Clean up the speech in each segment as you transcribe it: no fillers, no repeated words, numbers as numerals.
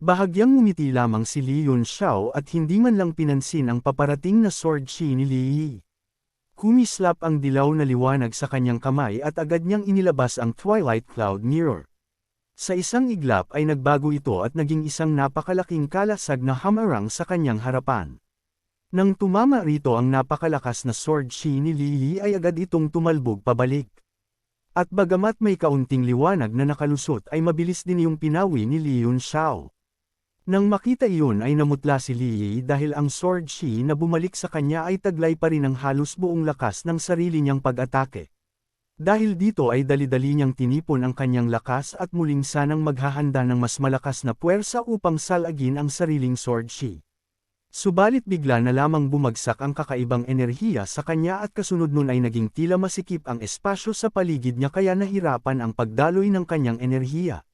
Bahagyang ngumiti lamang si Li Yunxiao at hindi man lang pinansin ang paparating na sword chi ni Li Yi. Kumislap ang dilaw na liwanag sa kanyang kamay at agad niyang inilabas ang Twilight Cloud Mirror. Sa isang iglap ay nagbago ito at naging isang napakalaking kalasag na hamarang sa kanyang harapan. Nang tumama rito ang napakalakas na sword chi ni Li Yi ay agad itong tumalbog pabalik. At bagamat may kaunting liwanag na nakalusot ay mabilis din yung pinawi ni Li Yunxiao. Nang makita iyon ay namutla si Li Yi dahil ang sword chi na bumalik sa kanya ay taglay pa rin ang halos buong lakas ng sarili niyang pag-atake. Dahil dito ay dali-dali niyang tinipon ang kanyang lakas at muling sanang maghahanda ng mas malakas na puwersa upang salagin ang sariling sword chi. Subalit bigla na lamang bumagsak ang kakaibang enerhiya sa kanya at kasunod nun ay naging tila masikip ang espasyo sa paligid niya kaya nahirapan ang pagdaloy ng kanyang enerhiya.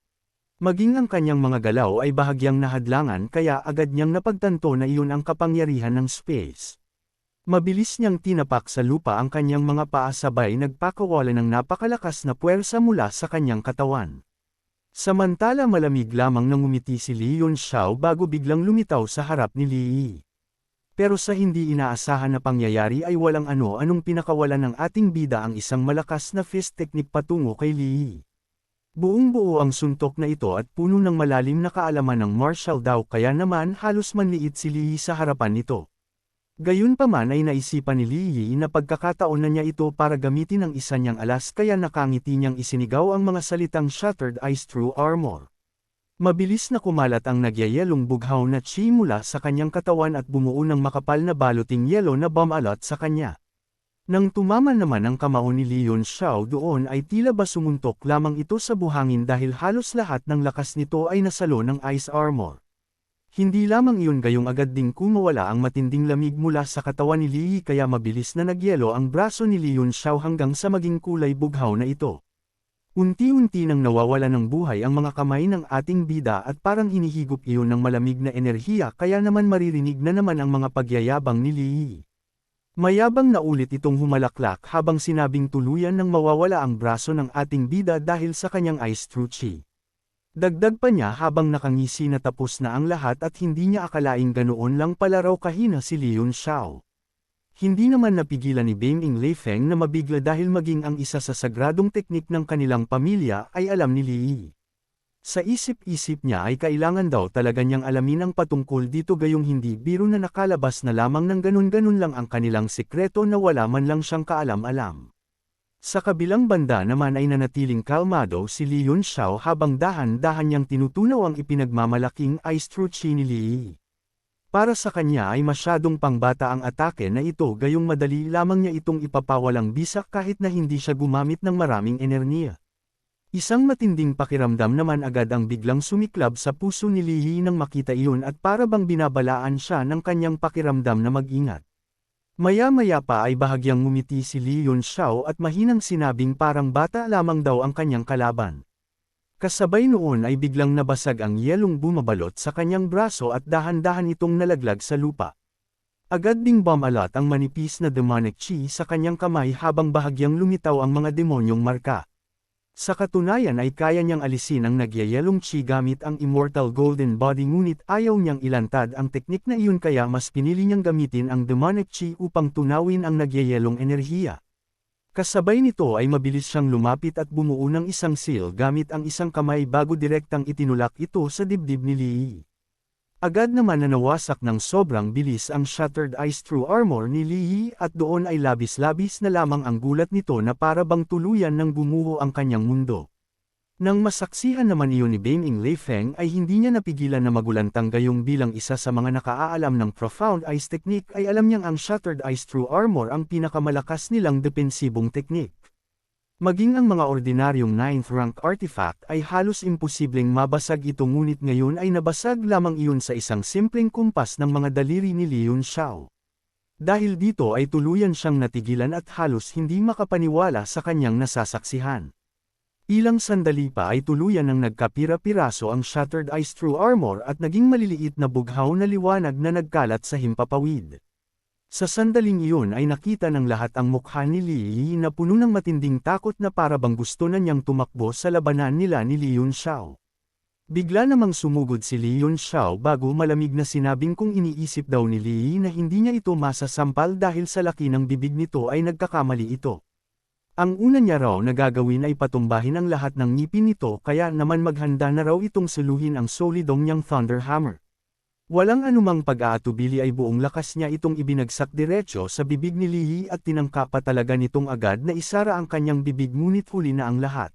Maging ang kanyang mga galaw ay bahagyang nahadlangan kaya agad niyang napagtanto na iyon ang kapangyarihan ng space. Mabilis niyang tinapak sa lupa ang kanyang mga paa sabay nagpakawala ng napakalakas na puwersa mula sa kanyang katawan. Samantala malamig lamang nang ngumiti si Li Yunxiao bago biglang lumitaw sa harap ni Li Yi. Pero sa hindi inaasahan na pangyayari ay walang ano-anong pinakawalan ng ating bida ang isang malakas na fist technique patungo kay Li Yi. Buong-buo ang suntok na ito at puno ng malalim na kaalaman ng martial daw kaya naman halos manliit si Li Yi sa harapan nito. Gayunpaman ay naisipan ni Li Yi na pagkakataon na niya ito para gamitin ang isa niyang alas kaya nakangiti niyang isinigaw ang mga salitang Shattered Ice True Armor. Mabilis na kumalat ang nagyayelong bughaw na chi mula sa kanyang katawan at bumuo ng makapal na baluting yelo na bumalot sa kanya. Nang tumama naman ang kamao ni Li Yunxiao doon ay tila ba sumuntok lamang ito sa buhangin dahil halos lahat ng lakas nito ay nasalo ng ice armor. Hindi lamang iyon gayong agad ding kumawala ang matinding lamig mula sa katawan ni Li Yi kaya mabilis na nagyelo ang braso ni Li Yunxiao hanggang sa maging kulay bughaw na ito. Unti-unti nang nawawala ng buhay ang mga kamay ng ating bida at parang hinihigop iyon ng malamig na enerhiya kaya naman maririnig na naman ang mga pagyayabang ni Li Yi. Mayabang na ulit itong humalaklak habang sinabing tuluyan nang mawawala ang braso ng ating bida dahil sa kanyang ice true chi. Dagdag pa niya habang nakangisi na tapos na ang lahat at hindi niya akalaing ganoon lang pala raw kahina si Li Yunxiao. Hindi naman napigilan ni Bing Leifeng na mabigla dahil maging ang isa sa sagradong teknik ng kanilang pamilya ay alam ni Li Yi. Sa isip-isip niya ay kailangan daw talaga niyang alamin ang patungkol dito gayong hindi biro na nakalabas na lamang ng ganun-ganun lang ang kanilang sikreto na wala man lang siyang kaalam-alam. Sa kabilang banda naman ay nanatiling kalmado si Li Yunxiao habang dahan-dahan niyang tinutunaw ang ipinagmamalaking ice true chi ni Li Yi. Para sa kanya ay masyadong pangbata ang atake na ito gayong madali lamang niya itong ipapawalang bisa kahit na hindi siya gumamit ng maraming enerhiya. Isang matinding pakiramdam naman agad ang biglang sumiklab sa puso ni Li Yi nang makita iyon at para bang binabalaan siya ng kanyang pakiramdam na mag-ingat. Maya-maya pa ay bahagyang ngumiti si Li Yunxiao at mahinang sinabing parang bata lamang daw ang kanyang kalaban. Kasabay noon ay biglang nabasag ang yelong bumabalot sa kanyang braso at dahan-dahan itong nalaglag sa lupa. Agad ding bumalot ang manipis na demonic chi sa kanyang kamay habang bahagyang lumitaw ang mga demonyong marka. Sa katunayan ay kaya niyang alisin ang nagyayelong chi gamit ang Immortal Golden Body ngunit ayaw niyang ilantad ang teknik na iyon kaya mas pinili niyang gamitin ang demonic chi upang tunawin ang nagyayelong enerhiya. Kasabay nito ay mabilis siyang lumapit at bumuo ng isang seal gamit ang isang kamay bago direktang itinulak ito sa dibdib ni Li Yi. Agad naman na nawasak ng sobrang bilis ang Shattered Ice True Armor ni Li Yi at doon ay labis-labis na lamang ang gulat nito na para bang tuluyan ng gumuho ang kanyang mundo. Nang masaksihan naman iyon ni Bing Leifeng ay hindi niya napigilan na magulantang gayong bilang isa sa mga nakaalam ng Profound Ice Technique ay alam niyang ang Shattered Ice True Armor ang pinakamalakas nilang depensibong teknik. Maging ang mga ordinaryong 9th rank artifact ay halos imposibleng mabasag ito ngunit ngayon ay nabasag lamang iyon sa isang simpleng kumpas ng mga daliri ni Li Yunxiao. Dahil dito ay tuluyan siyang natigilan at halos hindi makapaniwala sa kanyang nasasaksihan. Ilang sandali pa ay tuluyan ng nagkapira-piraso ang Shattered Ice True Armor at naging maliliit na bughaw na liwanag na nagkalat sa himpapawid. Sa sandaling iyon ay nakita ng lahat ang mukha ni Li Yi na puno ng matinding takot na para bang gusto na niyang tumakbo sa labanan nila ni Li Yunxiao. Bigla namang sumugod si Li Yunxiao bago malamig na sinabing kung iniisip daw ni Li na hindi niya ito masasampal dahil sa laki ng bibig nito ay nagkakamali ito. Ang una niya raw na gagawin ay patumbahin ang lahat ng ngipin nito kaya naman maghanda na raw itong suluhin ang solidong niyang Thunder Hammer. Walang anumang pag-aatubili ay buong lakas niya itong ibinagsak diretso sa bibig ni Li at tinangka pa talaga nitong agad na isara ang kanyang bibig ngunit huli na ang lahat.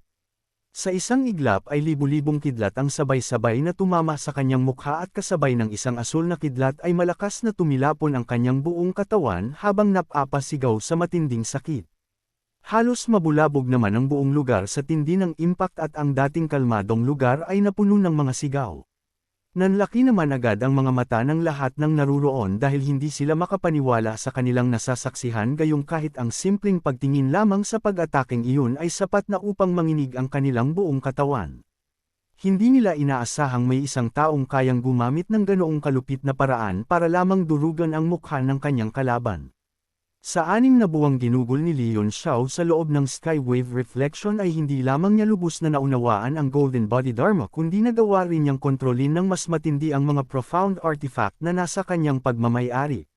Sa isang iglap ay libu-libong kidlat ang sabay-sabay na tumama sa kanyang mukha at kasabay ng isang asul na kidlat ay malakas na tumilapon ang kanyang buong katawan habang napapasigaw sa matinding sakit. Halos mabulabog naman ang buong lugar sa tindi ng impact at ang dating kalmadong lugar ay napuno ng mga sigaw. Nanlaki naman agad ang mga mata ng lahat ng naruroon dahil hindi sila makapaniwala sa kanilang nasasaksihan gayong kahit ang simpleng pagtingin lamang sa pag-ataking iyon ay sapat na upang manginig ang kanilang buong katawan. Hindi nila inaasahang may isang taong kayang gumamit ng ganoong kalupit na paraan para lamang durugan ang mukha ng kanyang kalaban. Sa 6 na buwang ginugol ni Li Yunxiao sa loob ng Skywave Reflection ay hindi lamang niya lubos na naunawaan ang Golden Body Dharma kundi nagawa rin niyang kontrolin ng mas matindi ang mga profound artifact na nasa kanyang pagmamay-ari.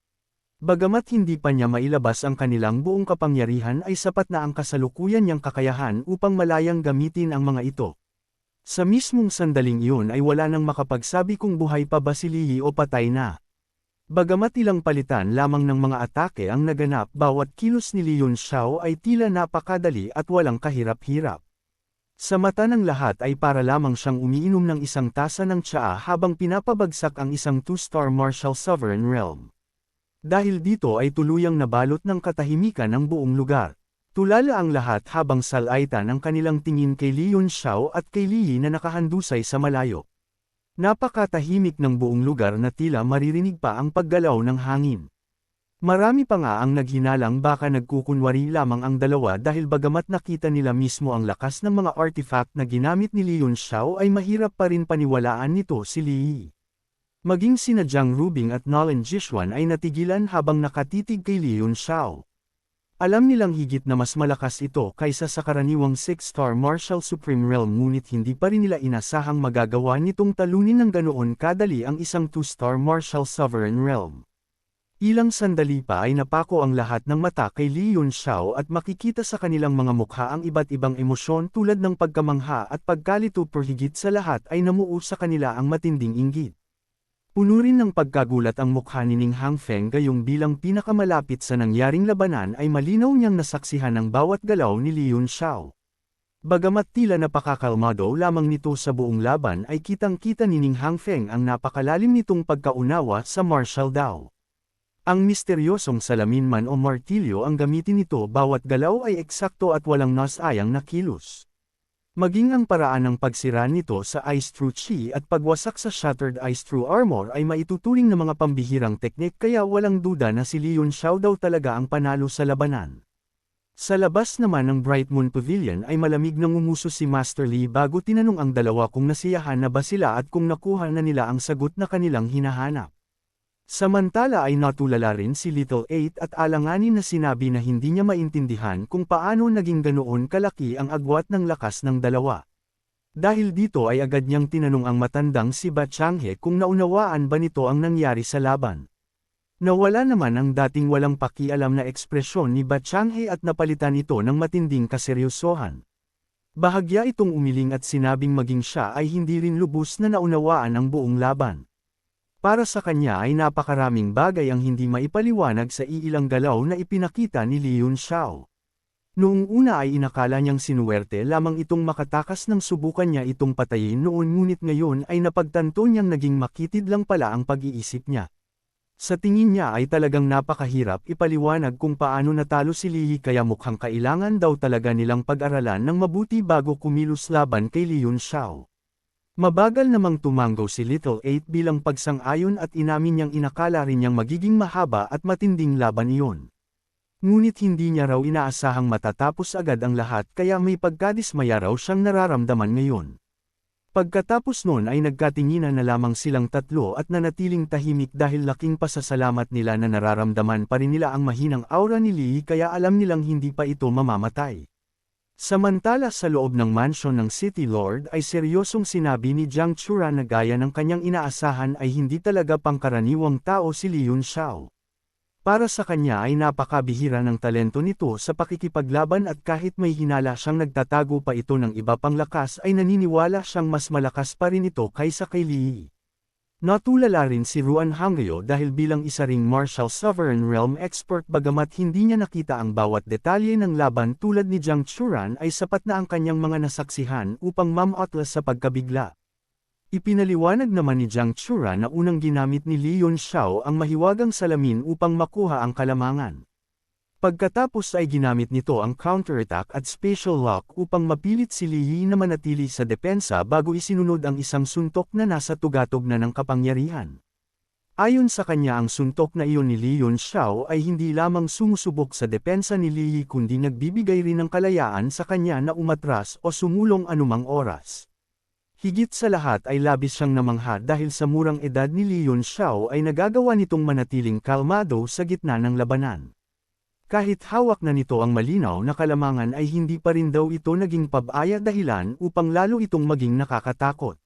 Bagamat hindi pa niya mailabas ang kanilang buong kapangyarihan ay sapat na ang kasalukuyan niyang kakayahan upang malayang gamitin ang mga ito. Sa mismong sandaling iyon ay wala nang makapagsabi kung buhay pa ba si Li o patay na. Bagamat ilang palitan lamang ng mga atake ang naganap bawat kilos ni Li Yunxiao ay tila napakadali at walang kahirap-hirap. Sa mata ng lahat ay para lamang siyang umiinom ng isang tasa ng tsaa habang pinapabagsak ang isang 2-star Martial Sovereign Realm. Dahil dito ay tuluyang nabalot ng katahimikan ang buong lugar. Tulala ang lahat habang salaitan ang kanilang tingin kay Li Yunxiao at kay Li na nakahandusay sa malayo. Napakatahimik ng buong lugar na tila maririnig pa ang paggalaw ng hangin. Marami pa nga ang naghinalang baka nagkukunwari lamang ang dalawa dahil bagamat nakita nila mismo ang lakas ng mga artifact na ginamit ni Li Yunxiao ay mahirap pa rin paniwalaan nito si Li. Maging sina Jiang Rubing at Nolan Jishuan ay natigilan habang nakatitig kay Li Yunxiao. Alam nilang higit na mas malakas ito kaysa sa karaniwang 6-star Martial Supreme Realm ngunit hindi pa rin nila inasahang magagawa nitong talunin ng ganoon kadali ang isang 2-star Martial Sovereign Realm. Ilang sandali pa ay napako ang lahat ng mata kay Li Yunxiao at makikita sa kanilang mga mukha ang iba't ibang emosyon tulad ng pagkamangha at pagkalito pero higit sa lahat ay namuo sa kanila ang matinding inggit. Puno rin ng pagkagulat ang mukha ni Ning Hangfeng gayong bilang pinakamalapit sa nangyaring labanan ay malinaw niyang nasaksihan ang bawat galaw ni Li Yunxiao. Bagamat tila napakakalmado lamang nito sa buong laban ay kitang-kita ni Ning Hangfeng ang napakalalim nitong pagkaunawa sa martial Dao. Ang misteryosong salamin man o martilyo ang gamitin nito bawat galaw ay eksakto at walang nasayang na kilos. Maging ang paraan ng pagsira nito sa Ice True Chi at pagwasak sa Shattered Ice True Armor ay maituturing na mga pambihirang teknik kaya walang duda na si Li Yunxiao daw talaga ang panalo sa labanan. Sa labas naman ng Bright Moon Pavilion ay malamig nang umuso si Master Li bago tinanong ang dalawa kung nasiyahan na ba sila at kung nakuha na nila ang sagot na kanilang hinahanap. Samantala ay natulala rin si Little 8 at alanganin na sinabi na hindi niya maintindihan kung paano naging ganoon kalaki ang agwat ng lakas ng dalawa. Dahil dito ay agad niyang tinanong ang matandang si Ba Changhe kung naunawaan ba nito ang nangyari sa laban. Nawala naman ang dating walang pakialam na ekspresyon ni Ba Changhe at napalitan ito ng matinding kaseryosohan. Bahagya itong umiling at sinabing maging siya ay hindi rin lubos na naunawaan ang buong laban. Para sa kanya ay napakaraming bagay ang hindi maipaliwanag sa iilang galaw na ipinakita ni Li Yunxiao. Noong una ay inakala niyang sinuwerte lamang itong makatakas ng subukan niya itong patayin noon ngunit ngayon ay napagtanto niyang naging makitid lang pala ang pag-iisip niya. Sa tingin niya ay talagang napakahirap ipaliwanag kung paano natalo si Li kaya mukhang kailangan daw talaga nilang pag-aralan ng mabuti bago kumilos laban kay Li Yunxiao. Mabagal namang tumanggaw si Little 8 bilang pagsang-ayon at inamin niyang inakala rin niyang magiging mahaba at matinding laban iyon. Ngunit hindi niya raw inaasahang matatapos agad ang lahat kaya may pagkadismaya raw siyang nararamdaman ngayon. Pagkatapos noon ay nagkatinginan na lamang silang tatlo at nanatiling tahimik dahil laking pasasalamat nila na nararamdaman pa rin nila ang mahinang aura ni Li kaya alam nilang hindi pa ito mamamatay. Samantala sa loob ng mansyon ng City Lord ay seryosong sinabi ni Jiang Churan na gaya ng kanyang inaasahan ay hindi talaga pangkaraniwang tao si Li Yunxiao. Para sa kanya ay napakabihira ng talento nito sa pakikipaglaban at kahit may hinala siyang nagtatago pa ito ng iba pang lakas ay naniniwala siyang mas malakas pa rin ito kaysa kay Li. Natulala rin si Ruan Hangyo dahil bilang isa ring martial sovereign realm expert bagamat hindi niya nakita ang bawat detalye ng laban tulad ni Jiang Churan ay sapat na ang kanyang mga nasaksihan upang mamotla sa pagkabigla. Ipinaliwanag naman ni Jiang Churan na unang ginamit ni Li Yunxiao ang mahiwagang salamin upang makuha ang kalamangan. Pagkatapos ay ginamit nito ang counterattack at spatial lock upang mapilit si Li Yi na manatili sa depensa bago isinunod ang isang suntok na nasa tugatog na ng kapangyarihan. Ayon sa kanya ang suntok na iyon ni Li Yunxiao ay hindi lamang sumusubok sa depensa ni Li Yi kundi nagbibigay rin ng kalayaan sa kanya na umatras o sumulong anumang oras. Higit sa lahat ay labis siyang namangha dahil sa murang edad ni Li Yunxiao ay nagagawa nitong manatiling kalmado sa gitna ng labanan. Kahit hawak na nito ang malinaw na kalamangan ay hindi pa rin daw ito naging pabaya dahilan upang lalo itong maging nakakatakot.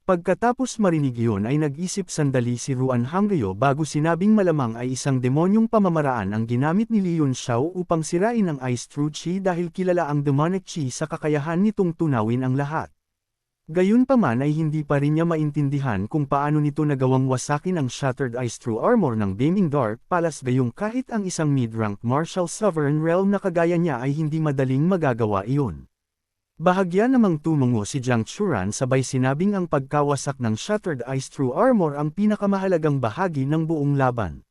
Pagkatapos marinig iyon ay nag-isip sandali si Ruan Hangyo bago sinabing malamang ay isang demonyong pamamaraan ang ginamit ni Li Yunxiao upang sirain ang Ice True Chi dahil kilala ang demonic chi sa kakayahan nitong tunawin ang lahat. Gayunpaman ay hindi pa rin niya maintindihan kung paano nito nagawang wasakin ang Shattered Ice True Armor ng Beaming Dark Palace gayong kahit ang isang mid-rank martial sovereign realm na kagaya niya ay hindi madaling magagawa iyon. Bahagya namang tumungo si Jiang Churan sabay sinabing ang pagkawasak ng Shattered Ice True Armor ang pinakamahalagang bahagi ng buong laban.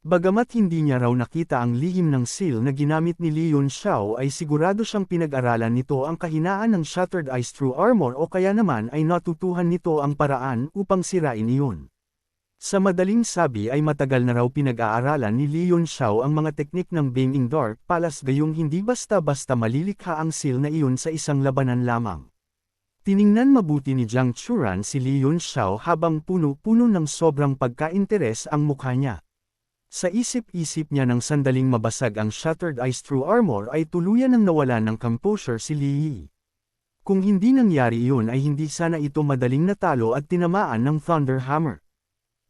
Bagamat hindi niya raw nakita ang lihim ng seal na ginamit ni Li Yunxiao ay sigurado siyang pinag-aralan nito ang kahinaan ng Shattered Ice True Armor o kaya naman ay natutuhan nito ang paraan upang sirain iyon. Sa madaling sabi ay matagal na raw pinag-aaralan ni Li Yunxiao ang mga teknik ng Beaming Dark Palace gayong hindi basta-basta malilikha ang seal na iyon sa isang labanan lamang. Tiningnan mabuti ni Jiang Churan si Li Yunxiao habang puno-puno ng sobrang pagka-interes ang mukha niya. Sa isip-isip niya nang sandaling mabasag ang Shattered Ice True Armor ay tuluyan nang nawalan ng composure si Li Yi. Kung hindi nangyari iyon ay hindi sana ito madaling natalo at tinamaan ng Thunder Hammer.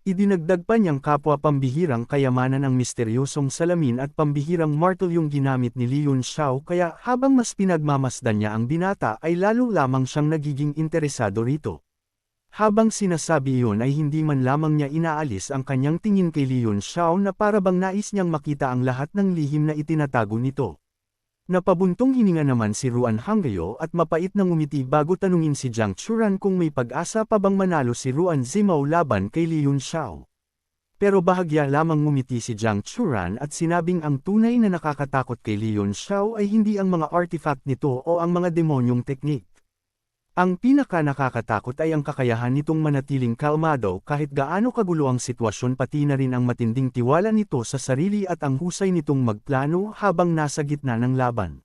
Idinagdag pa niyang kapwa pambihirang kayamanan ang misteryosong salamin at pambihirang martel yung ginamit ni Li Yunxiao kaya habang mas pinagmamasdan niya ang binata ay lalo lamang siyang nagiging interesado rito. Habang sinasabi iyon ay hindi man lamang niya inaalis ang kanyang tingin kay Li Yunxiao na para bang nais niyang makita ang lahat ng lihim na itinatago nito. Napabuntong hininga naman si Ruan Hangyo at mapait na ngumiti bago tanungin si Jiang Churan kung may pag-asa pa bang manalo si Ruan Zimao laban kay Li Yunxiao. Pero bahagya lamang ngumiti si Jiang Churan at sinabing ang tunay na nakakatakot kay Li Yunxiao ay hindi ang mga artifact nito o ang mga demonyong teknik. Ang pinaka-nakakatakot ay ang kakayahan nitong manatiling kalmado kahit gaano kagulo ang sitwasyon pati na rin ang matinding tiwala nito sa sarili at ang husay nitong magplano habang nasa gitna ng laban.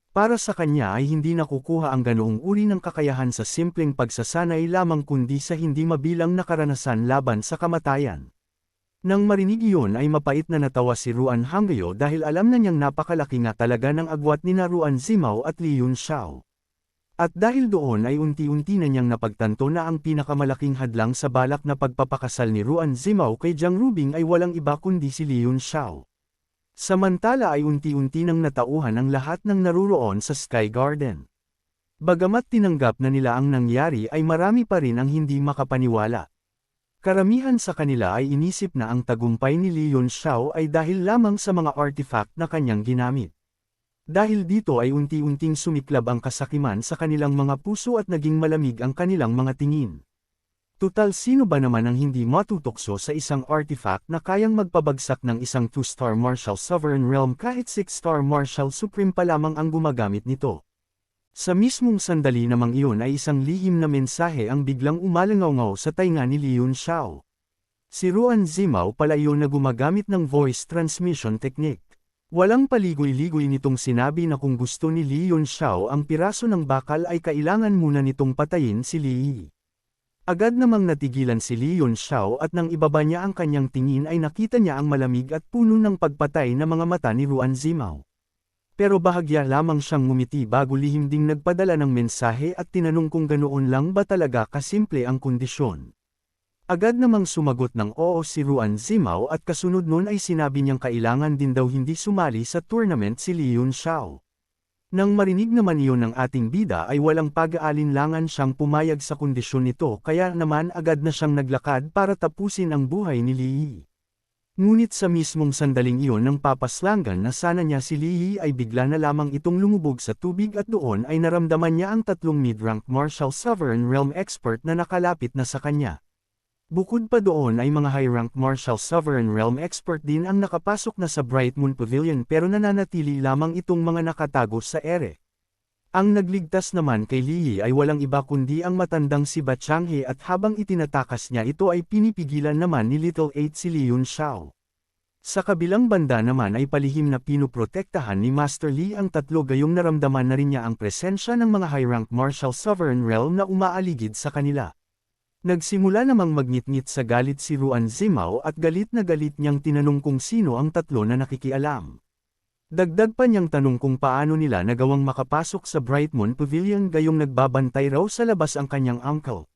Para sa kanya ay hindi nakukuha ang ganoong uri ng kakayahan sa simpleng pagsasanay lamang kundi sa hindi mabilang na karanasan laban sa kamatayan. Nang marinig iyon ay mapait na natawa si Ruan Hangyo dahil alam na niyang napakalaki nga talaga ng agwat ni Ruan Zimao at Li Yunxiao. At dahil doon ay unti-unti na niyang napagtanto na ang pinakamalaking hadlang sa balak na pagpapakasal ni Ruan Zimao kay Jiang Rubing ay walang iba kundi si Li Yunxiao. Samantala ay unti-unti nang natauhan ang lahat ng naruroon sa Sky Garden. Bagamat tinanggap na nila ang nangyari ay marami pa rin ang hindi makapaniwala. Karamihan sa kanila ay inisip na ang tagumpay ni Li Yunxiao ay dahil lamang sa mga artifact na kanyang ginamit. Dahil dito ay unti-unting sumiklab ang kasakiman sa kanilang mga puso at naging malamig ang kanilang mga tingin. Tutal sino ba naman ang hindi matutokso sa isang artifact na kayang magpabagsak ng isang 2-star martial sovereign realm kahit 6-star martial supreme pa lamang ang gumagamit nito. Sa mismong sandali namang iyon ay isang lihim na mensahe ang biglang umalangaw sa tainga ni Li Yunxiao. Si Ruan Zimao pala iyon na gumagamit ng voice transmission technique. Walang paligoy-ligoy nitong sinabi na kung gusto ni Li Yunxiao ang piraso ng bakal ay kailangan muna nitong patayin si Li Yi. Agad namang natigilan si Li Yunxiao at nang ibaba niya ang kanyang tingin ay nakita niya ang malamig at puno ng pagpatay na mga mata ni Ruan Zimao. Pero bahagya lamang siyang ngumiti bago lihim ding nagpadala ng mensahe at tinanong kung ganoon lang ba talaga kasimple ang kondisyon. Agad namang sumagot ng oo si Ruan Zimao at kasunod nun ay sinabi niyang kailangan din daw hindi sumali sa tournament si Li Yunxiao. Nang marinig naman iyon ng ating bida ay walang pag-aalinlangan siyang pumayag sa kondisyon nito kaya naman agad na siyang naglakad para tapusin ang buhay ni Li Yi. Ngunit sa mismong sandaling iyon ng papaslangan na sana niya si Li Yi ay bigla na lamang itong lumubog sa tubig at doon ay naramdaman niya ang tatlong mid-rank martial sovereign realm expert na nakalapit na sa kanya. Bukod pa doon ay mga high-rank martial sovereign realm expert din ang nakapasok na sa Bright Moon Pavilion pero nananatili lamang itong mga nakatago sa ere. Ang nagligtas naman kay Li Yi ay walang iba kundi ang matandang si Ba Changhe at habang itinatakas niya ito ay pinipigilan naman ni Little 8 si Li Yunxiao. Sa kabilang banda naman ay palihim na pinuprotektahan ni Master Li ang tatlo gayong naramdaman na rin niya ang presensya ng mga high-rank martial sovereign realm na umaaligid sa kanila. Nagsimula namang magnitngit sa galit si Ruan Zimao at galit na galit niyang tinanong kung sino ang tatlo na nakikialam. Dagdag pa niyang tanong kung paano nila nagawang makapasok sa Bright Moon Pavilion gayong nagbabantay raw sa labas ang kanyang uncle.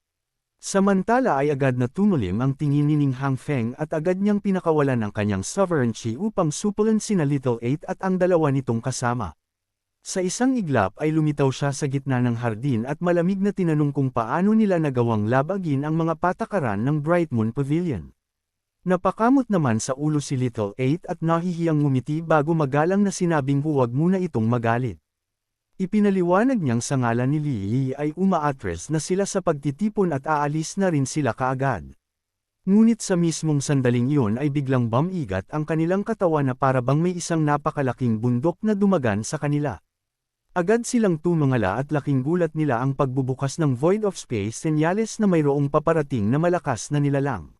Samantala ay agad na tumulim ang tingin ni Ning Hangfeng at agad niyang pinakawalan ang kanyang sovereignty upang supulan sina Little 8 at ang dalawa nitong kasama. Sa isang iglap ay lumitaw siya sa gitna ng hardin at malamig na tinanong kung paano nila nagawang labagin ang mga patakaran ng Bright Moon Pavilion. Napakamot naman sa ulo si Little 8 at nahihiyang ngumiti bago magalang na sinabing huwag muna itong magalit. Ipinaliwanag niyang sa ngalan ni Li Yi ay umaatres na sila sa pagtitipon at aalis na rin sila kaagad. Ngunit sa mismong sandaling iyon ay biglang bumigat ang kanilang katawan na para bang may isang napakalaking bundok na dumagan sa kanila. Agad silang tumangala at laking gulat nila ang pagbubukas ng Void of Space senyales na mayroong paparating na malakas na nilalang.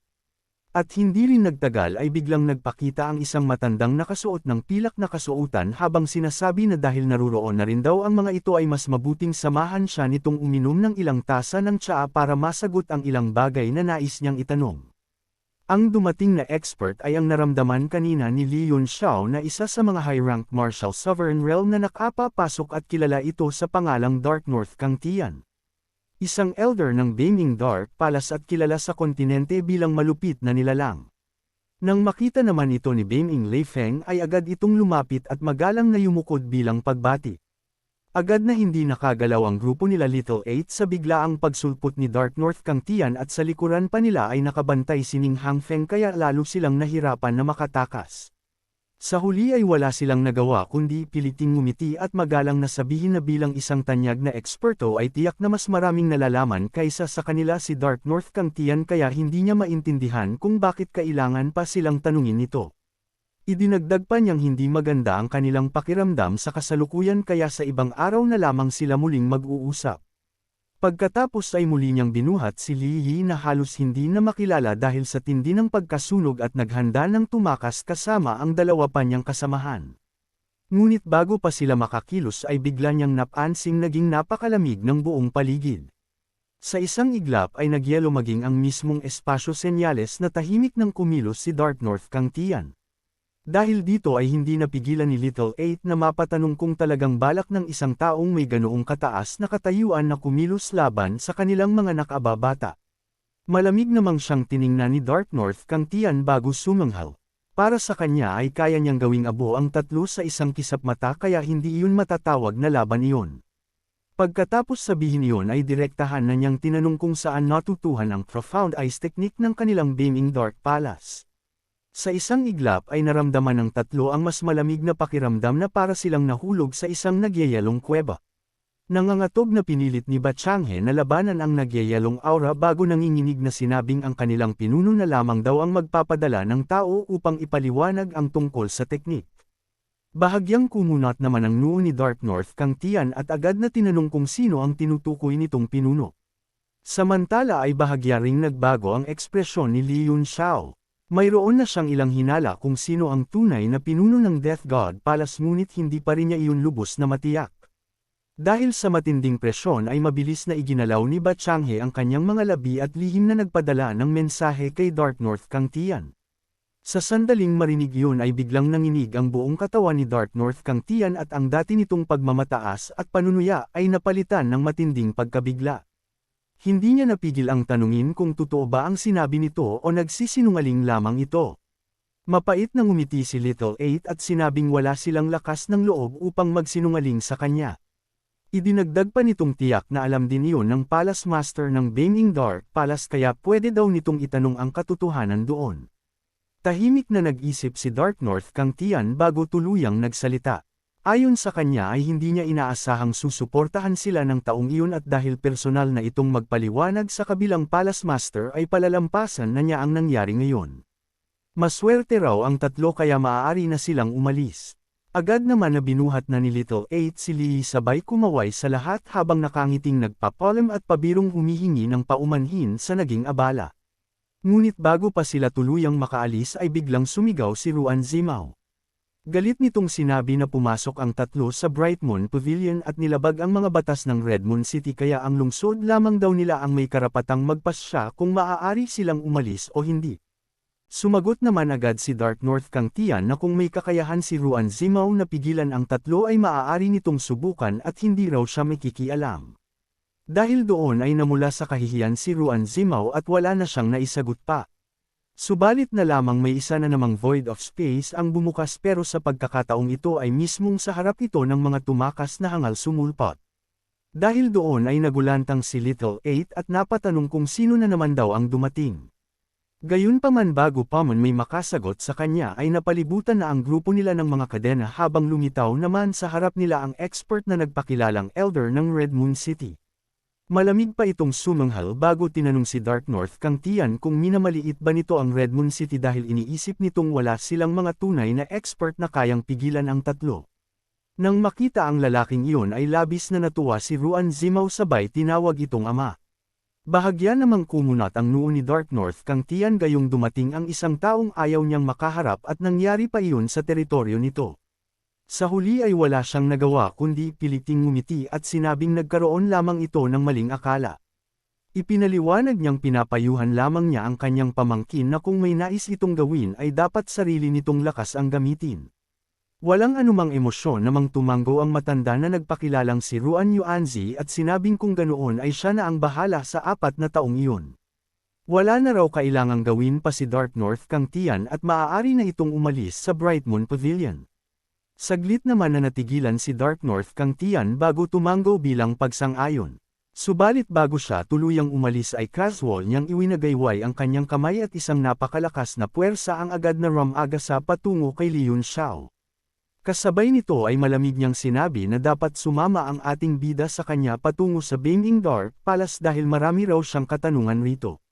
At hindi rin nagtagal ay biglang nagpakita ang isang matandang nakasuot ng pilak na kasuotan habang sinasabi na dahil naruroon na rin daw ang mga ito ay mas mabuting samahan siya nitong uminom ng ilang tasa ng tsaa para masagot ang ilang bagay na nais niyang itanong. Ang dumating na expert ay ang naramdaman kanina ni Li Yunxiao na isa sa mga high-rank martial sovereign realm na nakapapasok at kilala ito sa pangalang Dark North Kang Tian. Isang elder ng Beiming Dark Palace at kilala sa kontinente bilang malupit na nilalang. Nang makita naman ito ni Beiming Lei Feng ay agad itong lumapit at magalang na yumukod bilang pagbati. Agad na hindi nakagalaw ang grupo nila Little 8 sa biglaang pagsulpot ni Dark North Kang Tian at sa likuran pa nila ay nakabantay si Ning Hangfeng kaya lalo silang nahirapan na makatakas. Sa huli ay wala silang nagawa kundi piliting ngumiti at magalang na sabihin na bilang isang tanyag na eksperto ay tiyak na mas maraming nalalaman kaysa sa kanila si Dark North Kang Tian kaya hindi niya maintindihan kung bakit kailangan pa silang tanungin nito. Idinagdag pa niyang hindi maganda ang kanilang pakiramdam sa kasalukuyan kaya sa ibang araw na lamang sila muling mag-uusap. Pagkatapos ay muli niyang binuhat si Li Yi na halos hindi na makilala dahil sa tindi ng pagkasunog at naghanda ng tumakas kasama ang dalawa pa niyang kasamahan. Ngunit bago pa sila makakilos ay bigla niyang napansing naging napakalamig ng buong paligid. Sa isang iglap ay nagyelo maging ang mismong espasyo senyales na tahimik ng kumilos si Dark North Kang Tian. Dahil dito ay hindi napigilan ni Little 8 na mapatanong kung talagang balak ng isang taong may ganoong kataas na katayuan na kumilos laban sa kanilang mga nakababata. Malamig namang siyang tiningnan ni Dark North Kang Tian bago sumanghal. Para sa kanya ay kaya niyang gawing abo ang tatlo sa isang kisap mata kaya hindi iyon matatawag na laban iyon. Pagkatapos sabihin iyon ay direktahan na niyang tinanong kung saan natutuhan ang Profound Eyes technique ng kanilang Beiming Dark Palace. Sa isang iglap ay naramdaman ng tatlo ang mas malamig na pakiramdam na para silang nahulog sa isang nagyayalong kuweba. Nangangatog na pinilit ni Ba Changhe na labanan ang nagyayalong aura bago nanginginig na sinabing ang kanilang pinuno na lamang daw ang magpapadala ng tao upang ipaliwanag ang tungkol sa teknik. Bahagyang kumunat naman ang noo ni Dark North Kang Tian at agad na tinanong kung sino ang tinutukoy nitong pinuno. Samantala ay bahagya ring nagbago ang ekspresyon ni Li Yunxiao. Mayroon na siyang ilang hinala kung sino ang tunay na pinuno ng Death God Palace ngunit hindi pa rin niya iyon lubos na matiyak. Dahil sa matinding presyon ay mabilis na iginalaw ni Ba Changhe ang kanyang mga labi at lihim na nagpadala ng mensahe kay Dark North Kang Tian. Sa sandaling marinig yun ay biglang nanginig ang buong katawan ni Dark North Kang Tian at ang dati nitong pagmamataas at panunuya ay napalitan ng matinding pagkabigla. Hindi niya napigil ang tanungin kung totoo ba ang sinabi nito o nagsisinungaling lamang ito. Mapait na ngumiti si Little Eight at sinabing wala silang lakas ng loob upang magsinungaling sa kanya. Idinagdag pa nitong tiyak na alam din iyon ng Palace Master ng Beiming Dark Palace kaya pwede daw nitong itanong ang katotohanan doon. Tahimik na nag-isip si Dark North Kang Tian bago tuluyang nagsalita. Ayon sa kanya ay hindi niya inaasahang susuportahan sila ng taong iyon at dahil personal na itong magpaliwanag sa kabilang Palace Master ay palalampasan na niya ang nangyari ngayon. Maswerte raw ang tatlo kaya maaari na silang umalis. Agad naman na binuhat na ni Little Eight si Lee sabay kumaway sa lahat habang nakangiting nagpapalam at pabirong humihingi ng paumanhin sa naging abala. Ngunit bago pa sila tuluyang makaalis ay biglang sumigaw si Ruan Zimao. Galit nitong sinabi na pumasok ang tatlo sa Bright Moon Pavilion at nilabag ang mga batas ng Red Moon City kaya ang lungsod lamang daw nila ang may karapatang magpasya kung maaari silang umalis o hindi. Sumagot naman agad si Dark North Kang Tian na kung may kakayahan si Ruan Zimao na pigilan ang tatlo ay maaari nitong subukan at hindi raw siya makikialam. Dahil doon ay namula sa kahihiyan si Ruan Zimao at wala na siyang naisagot pa. Subalit na lamang may isa na namang void of space ang bumukas pero sa pagkakataong ito ay mismong sa harap ito ng mga tumakas na hangal sumulpot. Dahil doon ay nagulantang si Little Eight at napatanong kung sino na naman daw ang dumating. Gayunpaman bago pa man may makasagot sa kanya ay napalibutan na ang grupo nila ng mga kadena habang lumitaw naman sa harap nila ang expert na nagpakilalang elder ng Red Moon City. Malamig pa itong sumanghal bago tinanong si Dark North Kang Tian kung minamaliit ba nito ang Red Moon City dahil iniisip nitong wala silang mga tunay na expert na kayang pigilan ang tatlo. Nang makita ang lalaking iyon ay labis na natuwa si Ruan Zimao sabay tinawag itong ama. Bahagya namang kumunat ang noo ni Dark North Kang Tian gayong dumating ang isang taong ayaw niyang makaharap at nangyari pa iyon sa teritoryo nito. Sa huli ay wala siyang nagawa kundi piliting ngumiti at sinabing nagkaroon lamang ito ng maling akala. Ipinaliwanag niyang pinapayuhan lamang niya ang kanyang pamangkin na kung may nais itong gawin ay dapat sarili nitong lakas ang gamitin. Walang anumang emosyon namang tumanggo ang matanda na nagpakilalang si Ruan Yuanzi at sinabing kung ganoon ay siya na ang bahala sa 4 na taong iyon. Wala na raw kailangang gawin pa si Dark North Kang Tian at maaari na itong umalis sa Bright Moon Pavilion. Saglit naman na natigilan si Dark North Kang Tian bago tumanggo bilang pagsang-ayon. Subalit bago siya tuluyang umalis ay casual niyang iwinagayway ang kanyang kamay at isang napakalakas na puwersa ang agad na rumagasa patungo kay Li Yunxiao. Kasabay nito ay malamig niyang sinabi na dapat sumama ang ating bida sa kanya patungo sa Beiming Dark Palace dahil marami raw siyang katanungan rito.